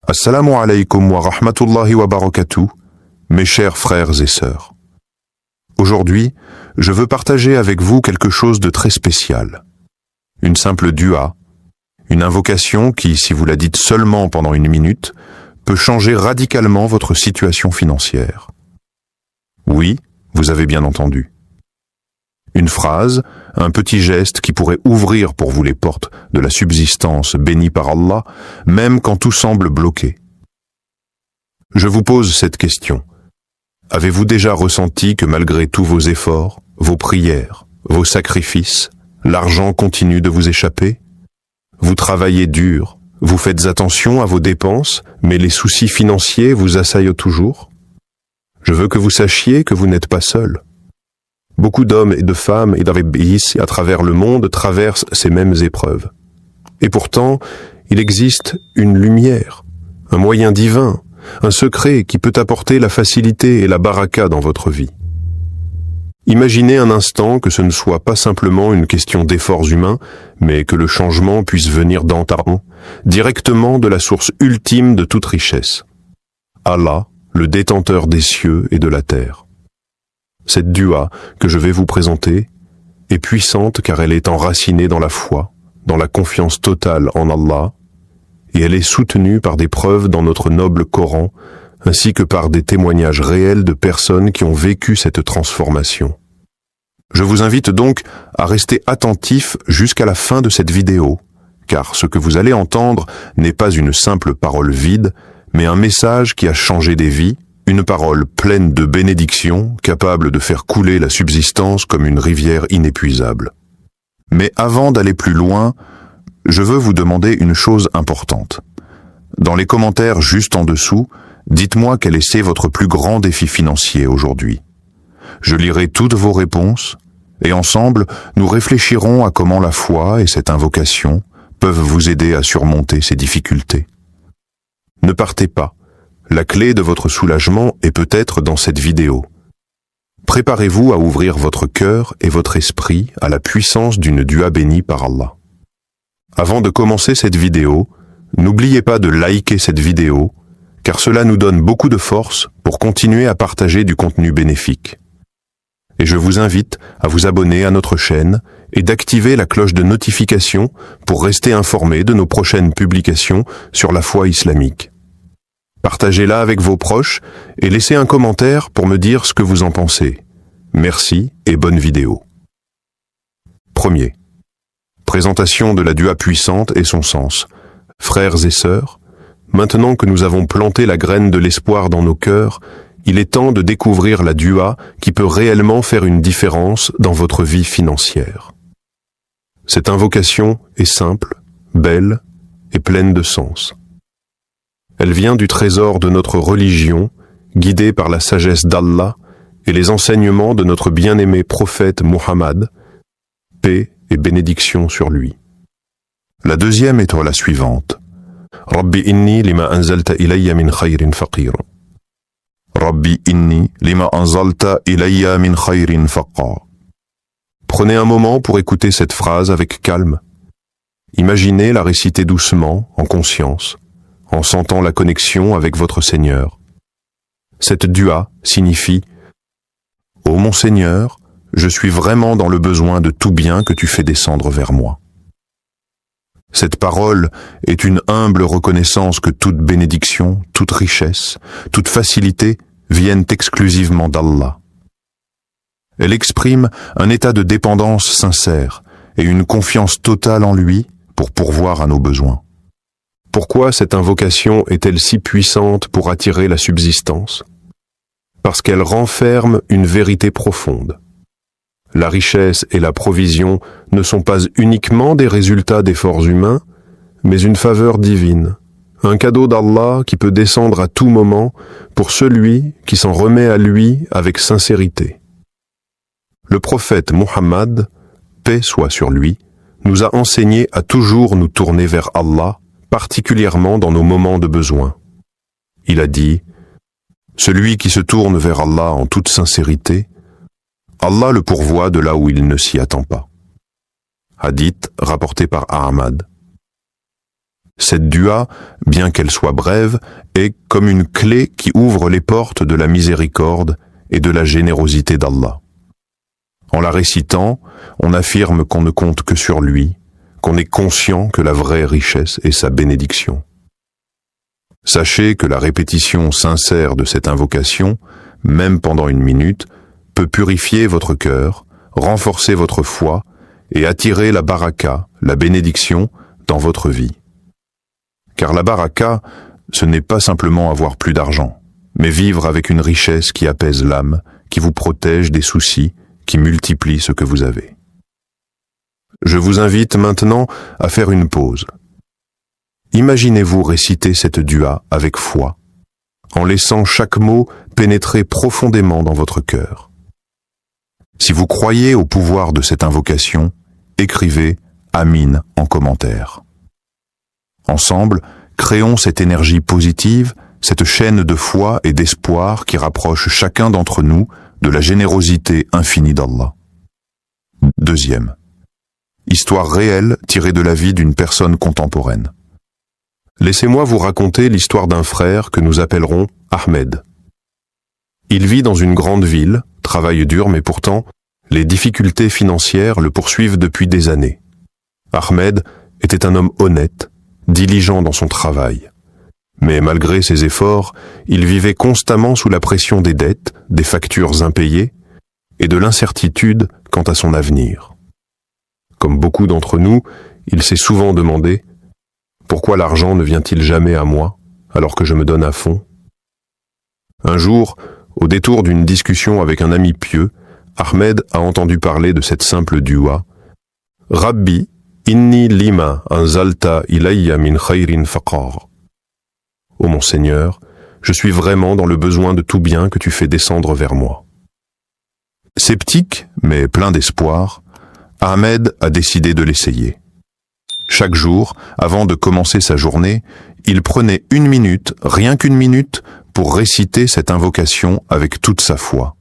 Assalamu alaikum wa rahmatullahi wa barakatuh, mes chers frères et sœurs. Aujourd'hui, je veux partager avec vous quelque chose de très spécial. Une simple dua, une invocation qui, si vous la dites seulement pendant une minute, peut changer radicalement votre situation financière. Oui, vous avez bien entendu. Une phrase, un petit geste qui pourrait ouvrir pour vous les portes de la subsistance bénie par Allah, même quand tout semble bloqué. Je vous pose cette question. Avez-vous déjà ressenti que malgré tous vos efforts, vos prières, vos sacrifices, l'argent continue de vous échapper? Vous travaillez dur, vous faites attention à vos dépenses, mais les soucis financiers vous assaillent toujours? Je veux que vous sachiez que vous n'êtes pas seul. Beaucoup d'hommes et de femmes et d'arabis à travers le monde traversent ces mêmes épreuves. Et pourtant, il existe une lumière, un moyen divin, un secret qui peut apporter la facilité et la baraka dans votre vie. Imaginez un instant que ce ne soit pas simplement une question d'efforts humains, mais que le changement puisse venir d'Antaran, directement de la source ultime de toute richesse. Allah, le détenteur des cieux et de la terre. Cette dua que je vais vous présenter est puissante car elle est enracinée dans la foi, dans la confiance totale en Allah, et elle est soutenue par des preuves dans notre noble Coran, ainsi que par des témoignages réels de personnes qui ont vécu cette transformation. Je vous invite donc à rester attentif jusqu'à la fin de cette vidéo, car ce que vous allez entendre n'est pas une simple parole vide, mais un message qui a changé des vies, une parole pleine de bénédictions, capable de faire couler la subsistance comme une rivière inépuisable. Mais avant d'aller plus loin, je veux vous demander une chose importante. Dans les commentaires juste en dessous, dites-moi quel est votre plus grand défi financier aujourd'hui. Je lirai toutes vos réponses, et ensemble, nous réfléchirons à comment la foi et cette invocation peuvent vous aider à surmonter ces difficultés. Ne partez pas. La clé de votre soulagement est peut-être dans cette vidéo. Préparez-vous à ouvrir votre cœur et votre esprit à la puissance d'une dua bénie par Allah. Avant de commencer cette vidéo, n'oubliez pas de liker cette vidéo, car cela nous donne beaucoup de force pour continuer à partager du contenu bénéfique. Et je vous invite à vous abonner à notre chaîne et d'activer la cloche de notification pour rester informé de nos prochaines publications sur la foi islamique. Partagez-la avec vos proches et laissez un commentaire pour me dire ce que vous en pensez. Merci et bonne vidéo. Premier. Présentation de la dua puissante et son sens. Frères et sœurs, maintenant que nous avons planté la graine de l'espoir dans nos cœurs, il est temps de découvrir la dua qui peut réellement faire une différence dans votre vie financière. Cette invocation est simple, belle et pleine de sens. Elle vient du trésor de notre religion, guidée par la sagesse d'Allah et les enseignements de notre bien-aimé prophète Muhammad, paix et bénédiction sur lui. La deuxième est la suivante. Rabbi inni lima anzalta ilayya min khayrin faqir. Rabbi inni lima anzalta ilayya min khayrin faqir. Prenez un moment pour écouter cette phrase avec calme. Imaginez la réciter doucement, en conscience, en sentant la connexion avec votre Seigneur. Cette dua signifie « Ô mon Seigneur, je suis vraiment dans le besoin de tout bien que tu fais descendre vers moi. » Cette parole est une humble reconnaissance que toute bénédiction, toute richesse, toute facilité viennent exclusivement d'Allah. Elle exprime un état de dépendance sincère et une confiance totale en lui pour pourvoir à nos besoins. Pourquoi cette invocation est-elle si puissante pour attirer la subsistance? Parce qu'elle renferme une vérité profonde. La richesse et la provision ne sont pas uniquement des résultats d'efforts humains, mais une faveur divine, un cadeau d'Allah qui peut descendre à tout moment pour celui qui s'en remet à lui avec sincérité. Le prophète Muhammad, paix soit sur lui, nous a enseigné à toujours nous tourner vers Allah, particulièrement dans nos moments de besoin. Il a dit « Celui qui se tourne vers Allah en toute sincérité, Allah le pourvoit de là où il ne s'y attend pas. » Hadith rapporté par Ahmad. Cette dua, bien qu'elle soit brève, est comme une clé qui ouvre les portes de la miséricorde et de la générosité d'Allah. En la récitant, on affirme qu'on ne compte que sur lui, qu'on est conscient que la vraie richesse est sa bénédiction. Sachez que la répétition sincère de cette invocation, même pendant 1 minute, peut purifier votre cœur, renforcer votre foi et attirer la baraka, la bénédiction, dans votre vie. Car la baraka, ce n'est pas simplement avoir plus d'argent, mais vivre avec une richesse qui apaise l'âme, qui vous protège des soucis, qui multiplie ce que vous avez. Je vous invite maintenant à faire une pause. Imaginez-vous réciter cette dua avec foi, en laissant chaque mot pénétrer profondément dans votre cœur. Si vous croyez au pouvoir de cette invocation, écrivez « Amin » en commentaire. Ensemble, créons cette énergie positive, cette chaîne de foi et d'espoir qui rapproche chacun d'entre nous de la générosité infinie d'Allah. Deuxième. Histoire réelle tirée de la vie d'une personne contemporaine. Laissez-moi vous raconter l'histoire d'un frère que nous appellerons Ahmed. Il vit dans une grande ville, travaille dur, mais pourtant, les difficultés financières le poursuivent depuis des années. Ahmed était un homme honnête, diligent dans son travail. Mais malgré ses efforts, il vivait constamment sous la pression des dettes, des factures impayées et de l'incertitude quant à son avenir. Comme beaucoup d'entre nous, il s'est souvent demandé « Pourquoi l'argent ne vient-il jamais à moi, alors que je me donne à fond ?» Un jour, au détour d'une discussion avec un ami pieux, Ahmed a entendu parler de cette simple dua « Rabbi, inni lima anzalta ilayya min khayrin faqar » Ô mon Seigneur, je suis vraiment dans le besoin de tout bien que tu fais descendre vers moi. Sceptique, mais plein d'espoir, Ahmed a décidé de l'essayer. Chaque jour, avant de commencer sa journée, il prenait 1 minute, rien qu'1 minute, pour réciter cette invocation avec toute sa foi.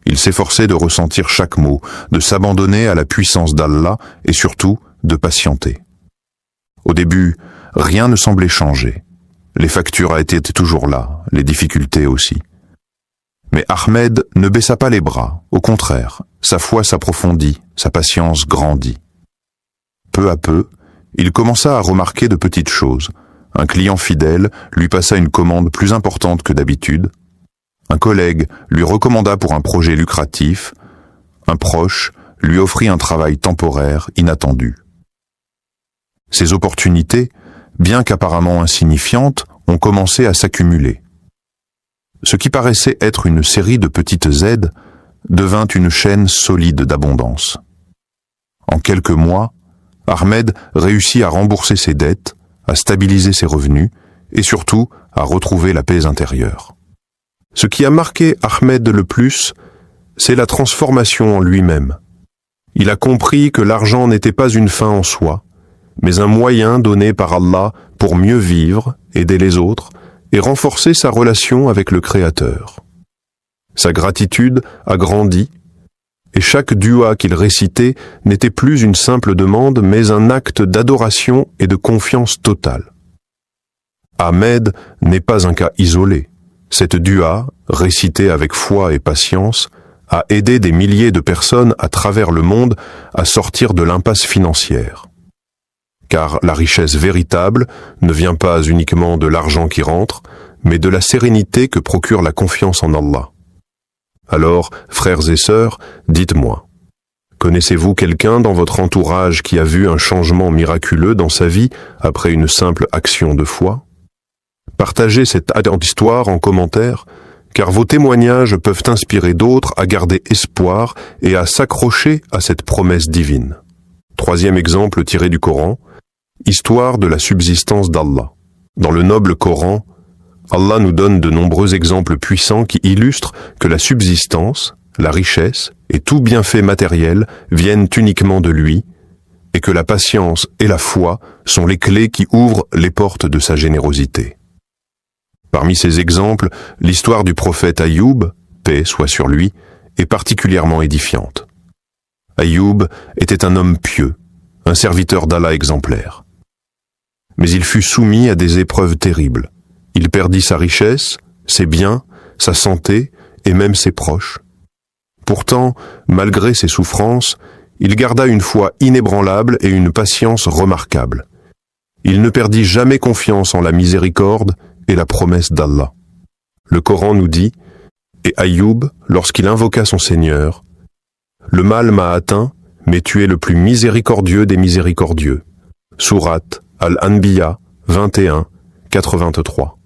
Il s'efforçait de ressentir chaque mot, de s'abandonner à la puissance d'Allah et surtout de patienter. Au début, rien ne semblait changer. Les factures étaient toujours là, les difficultés aussi. Mais Ahmed ne baissa pas les bras, au contraire, sa foi s'approfondit, sa patience grandit. Peu à peu, il commença à remarquer de petites choses. Un client fidèle lui passa une commande plus importante que d'habitude. Un collègue lui recommanda pour un projet lucratif. Un proche lui offrit un travail temporaire inattendu. Ces opportunités, bien qu'apparemment insignifiantes, ont commencé à s'accumuler. Ce qui paraissait être une série de petites aides devint une chaîne solide d'abondance. En quelques mois, Ahmed réussit à rembourser ses dettes, à stabiliser ses revenus et surtout à retrouver la paix intérieure. Ce qui a marqué Ahmed le plus, c'est la transformation en lui-même. Il a compris que l'argent n'était pas une fin en soi, mais un moyen donné par Allah pour mieux vivre, aider les autres et renforcer sa relation avec le Créateur. Sa gratitude a grandi, et chaque dua qu'il récitait n'était plus une simple demande, mais un acte d'adoration et de confiance totale. Ahmed n'est pas un cas isolé. Cette dua, récitée avec foi et patience, a aidé des milliers de personnes à travers le monde à sortir de l'impasse financière. Car la richesse véritable ne vient pas uniquement de l'argent qui rentre, mais de la sérénité que procure la confiance en Allah. Alors, frères et sœurs, dites-moi, connaissez-vous quelqu'un dans votre entourage qui a vu un changement miraculeux dans sa vie après une simple action de foi? Partagez cette histoire en commentaire, car vos témoignages peuvent inspirer d'autres à garder espoir et à s'accrocher à cette promesse divine. Troisième exemple tiré du Coran, histoire de la subsistance d'Allah. Dans le noble Coran, Allah nous donne de nombreux exemples puissants qui illustrent que la subsistance, la richesse et tout bienfait matériel viennent uniquement de lui, et que la patience et la foi sont les clés qui ouvrent les portes de sa générosité. Parmi ces exemples, l'histoire du prophète Ayoub, paix soit sur lui, est particulièrement édifiante. Ayoub était un homme pieux, un serviteur d'Allah exemplaire. mais il fut soumis à des épreuves terribles. Il perdit sa richesse, ses biens, sa santé et même ses proches. Pourtant, malgré ses souffrances, il garda une foi inébranlable et une patience remarquable. Il ne perdit jamais confiance en la miséricorde et la promesse d'Allah. Le Coran nous dit « Et Ayoub, lorsqu'il invoqua son Seigneur, « Le mal m'a atteint, mais tu es le plus miséricordieux des miséricordieux. » Sourate Al-Anbiya 21, 83.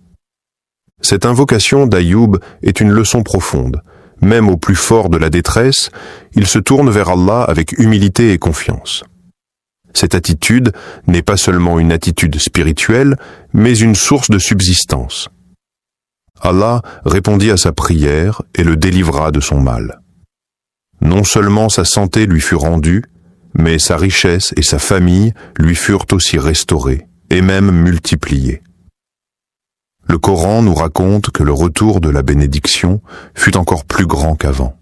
Cette invocation d'Ayoub est une leçon profonde. Même au plus fort de la détresse, il se tourne vers Allah avec humilité et confiance. Cette attitude n'est pas seulement une attitude spirituelle, mais une source de subsistance. Allah répondit à sa prière et le délivra de son mal. Non seulement sa santé lui fut rendue, mais sa richesse et sa famille lui furent aussi restaurées, et même multipliées. Le Coran nous raconte que le retour de la bénédiction fut encore plus grand qu'avant.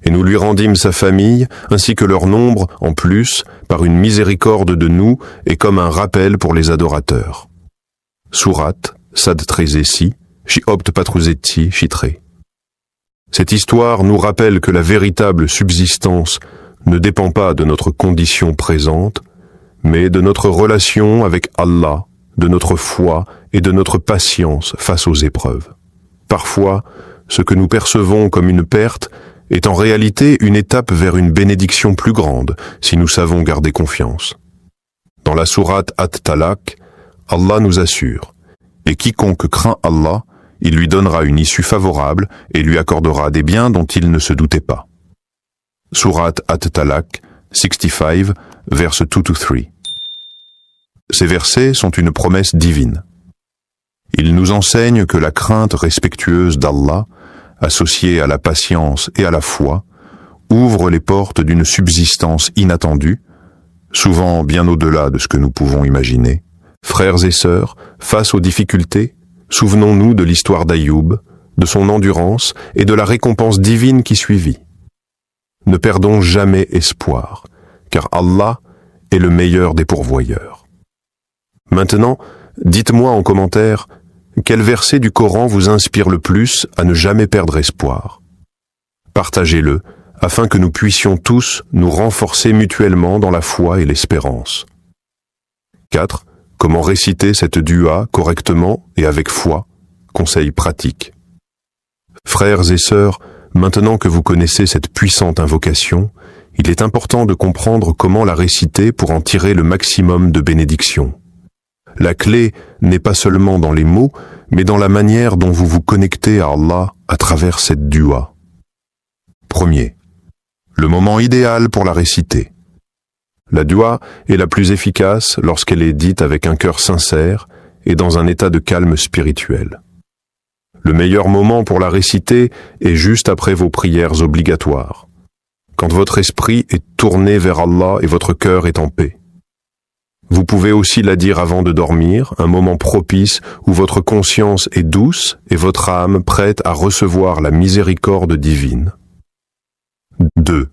Et nous lui rendîmes sa famille, ainsi que leur nombre, en plus, par une miséricorde de nous et comme un rappel pour les adorateurs. Sourate, Sad Trezesi, Shi-Opt Patruzeti, Chitre. Cette histoire nous rappelle que la véritable subsistance ne dépend pas de notre condition présente, mais de notre relation avec Allah, de notre foi et de notre patience face aux épreuves. Parfois, ce que nous percevons comme une perte est en réalité une étape vers une bénédiction plus grande, si nous savons garder confiance. Dans la sourate At-Talaq, Allah nous assure « Et quiconque craint Allah, il lui donnera une issue favorable et lui accordera des biens dont il ne se doutait pas. » Sourate At-Talaq 65, verse 2-3. Ces versets sont une promesse divine. Ils nous enseignent que la crainte respectueuse d'Allah, associée à la patience et à la foi, ouvre les portes d'une subsistance inattendue, souvent bien au-delà de ce que nous pouvons imaginer. Frères et sœurs, face aux difficultés, souvenons-nous de l'histoire d'Ayoub, de son endurance et de la récompense divine qui suivit. Ne perdons jamais espoir, car Allah est le meilleur des pourvoyeurs. Maintenant, dites-moi en commentaire quel verset du Coran vous inspire le plus à ne jamais perdre espoir. Partagez-le afin que nous puissions tous nous renforcer mutuellement dans la foi et l'espérance. 4. Comment réciter cette dua correctement et avec foi? Conseil pratique. Frères et sœurs, maintenant que vous connaissez cette puissante invocation, il est important de comprendre comment la réciter pour en tirer le maximum de bénédictions. La clé n'est pas seulement dans les mots, mais dans la manière dont vous vous connectez à Allah à travers cette dua. Premier, le moment idéal pour la réciter. La dua est la plus efficace lorsqu'elle est dite avec un cœur sincère et dans un état de calme spirituel. Le meilleur moment pour la réciter est juste après vos prières obligatoires, quand votre esprit est tourné vers Allah et votre cœur est en paix. Vous pouvez aussi la dire avant de dormir, un moment propice où votre conscience est douce et votre âme prête à recevoir la miséricorde divine. 2.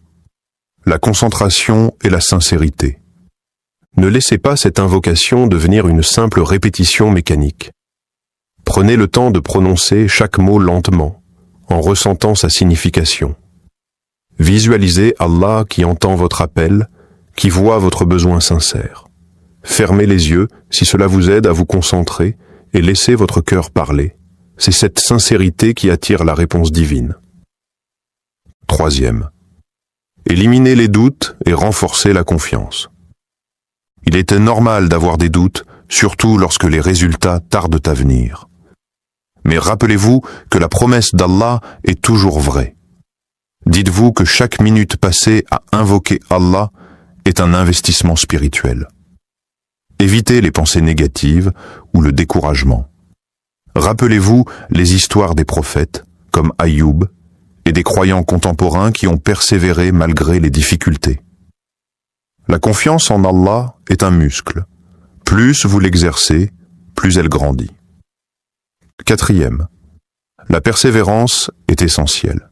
La concentration et la sincérité. Ne laissez pas cette invocation devenir une simple répétition mécanique. Prenez le temps de prononcer chaque mot lentement, en ressentant sa signification. Visualisez Allah qui entend votre appel, qui voit votre besoin sincère. Fermez les yeux si cela vous aide à vous concentrer et laissez votre cœur parler. C'est cette sincérité qui attire la réponse divine. 3. Éliminez les doutes et renforcez la confiance. Il était normal d'avoir des doutes, surtout lorsque les résultats tardent à venir. Mais rappelez-vous que la promesse d'Allah est toujours vraie. Dites-vous que chaque minute passée à invoquer Allah est un investissement spirituel. Évitez les pensées négatives ou le découragement. Rappelez-vous les histoires des prophètes, comme Ayoub, et des croyants contemporains qui ont persévéré malgré les difficultés. La confiance en Allah est un muscle. Plus vous l'exercez, plus elle grandit. 4. La persévérance est essentielle.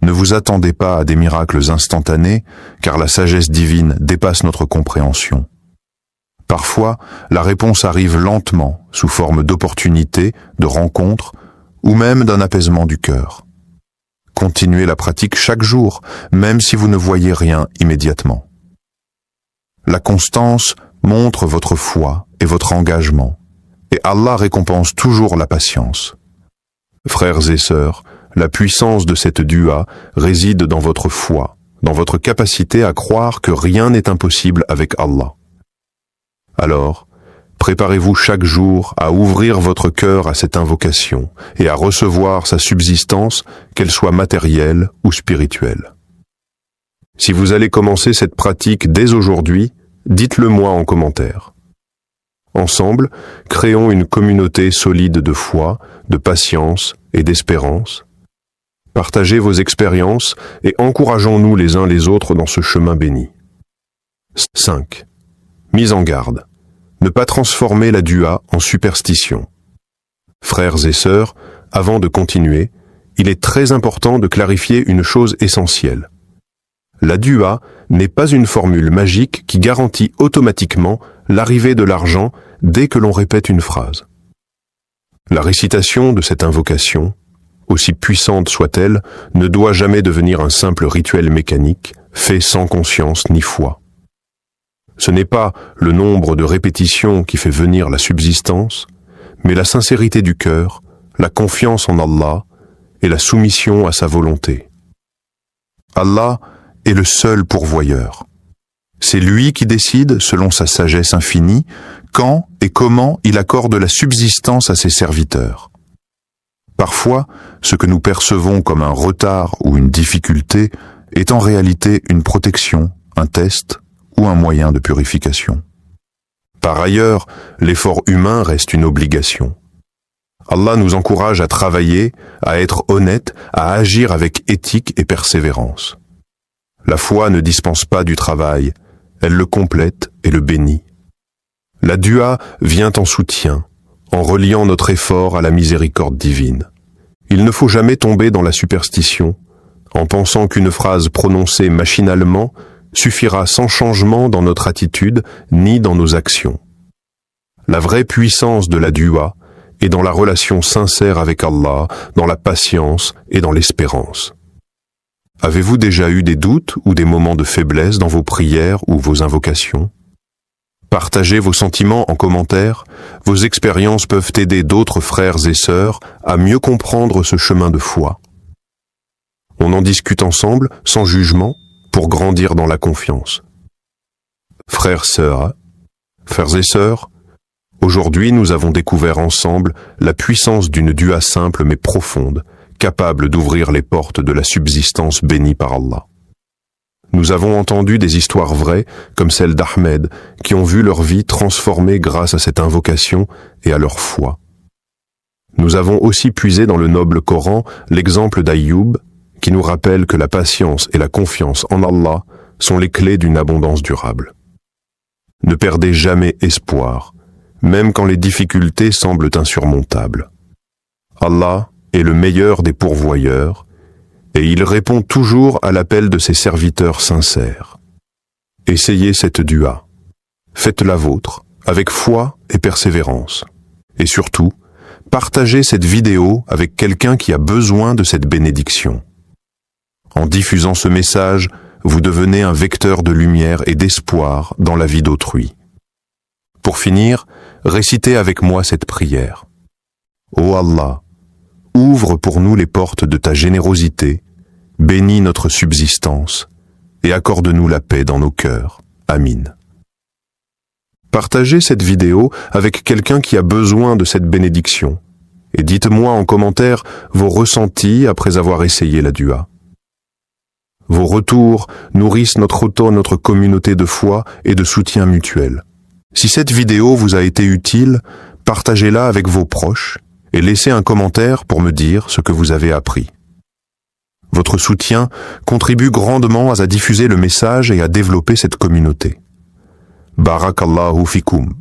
Ne vous attendez pas à des miracles instantanés, car la sagesse divine dépasse notre compréhension. Parfois, la réponse arrive lentement, sous forme d'opportunités, de rencontres, ou même d'un apaisement du cœur. Continuez la pratique chaque jour, même si vous ne voyez rien immédiatement. La constance montre votre foi et votre engagement, et Allah récompense toujours la patience. Frères et sœurs, la puissance de cette dua réside dans votre foi, dans votre capacité à croire que rien n'est impossible avec Allah. Alors, préparez-vous chaque jour à ouvrir votre cœur à cette invocation et à recevoir sa subsistance, qu'elle soit matérielle ou spirituelle. Si vous allez commencer cette pratique dès aujourd'hui, dites-le moi en commentaire. Ensemble, créons une communauté solide de foi, de patience et d'espérance. Partagez vos expériences et encourageons-nous les uns les autres dans ce chemin béni. 5. Mise en garde. Ne pas transformer la dua en superstition. Frères et sœurs, avant de continuer, il est très important de clarifier une chose essentielle. La dua n'est pas une formule magique qui garantit automatiquement l'arrivée de l'argent dès que l'on répète une phrase. La récitation de cette invocation, aussi puissante soit-elle, ne doit jamais devenir un simple rituel mécanique, fait sans conscience ni foi. Ce n'est pas le nombre de répétitions qui fait venir la subsistance, mais la sincérité du cœur, la confiance en Allah et la soumission à sa volonté. Allah est le seul pourvoyeur. C'est lui qui décide, selon sa sagesse infinie, quand et comment il accorde la subsistance à ses serviteurs. Parfois, ce que nous percevons comme un retard ou une difficulté est en réalité une protection, un test ou un moyen de purification. Par ailleurs, l'effort humain reste une obligation. Allah nous encourage à travailler, à être honnête, à agir avec éthique et persévérance. La foi ne dispense pas du travail, elle le complète et le bénit. La dua vient en soutien, en reliant notre effort à la miséricorde divine. Il ne faut jamais tomber dans la superstition, en pensant qu'une phrase prononcée machinalement suffira sans changement dans notre attitude ni dans nos actions. La vraie puissance de la dua est dans la relation sincère avec Allah, dans la patience et dans l'espérance. Avez-vous déjà eu des doutes ou des moments de faiblesse dans vos prières ou vos invocations? Partagez vos sentiments en commentaire, vos expériences peuvent aider d'autres frères et sœurs à mieux comprendre ce chemin de foi. On en discute ensemble, sans jugement, pour grandir dans la confiance. Frères et sœurs, aujourd'hui nous avons découvert ensemble la puissance d'une dua simple mais profonde, capable d'ouvrir les portes de la subsistance bénie par Allah. Nous avons entendu des histoires vraies, comme celle d'Ahmed, qui ont vu leur vie transformée grâce à cette invocation et à leur foi. Nous avons aussi puisé dans le noble Coran l'exemple d'Aïyoub, qui nous rappelle que la patience et la confiance en Allah sont les clés d'une abondance durable. Ne perdez jamais espoir, même quand les difficultés semblent insurmontables. Allah est le meilleur des pourvoyeurs, et il répond toujours à l'appel de ses serviteurs sincères. Essayez cette dua. Faites-la vôtre, avec foi et persévérance. Et surtout, partagez cette vidéo avec quelqu'un qui a besoin de cette bénédiction. En diffusant ce message, vous devenez un vecteur de lumière et d'espoir dans la vie d'autrui. Pour finir, récitez avec moi cette prière. Ô Allah, ouvre pour nous les portes de ta générosité, bénis notre subsistance et accorde-nous la paix dans nos cœurs. Amin. Partagez cette vidéo avec quelqu'un qui a besoin de cette bénédiction et dites-moi en commentaire vos ressentis après avoir essayé la dua. Vos retours nourrissent notre communauté de foi et de soutien mutuel. Si cette vidéo vous a été utile, partagez-la avec vos proches et laissez un commentaire pour me dire ce que vous avez appris. Votre soutien contribue grandement à diffuser le message et à développer cette communauté. Barakallahu fikoum.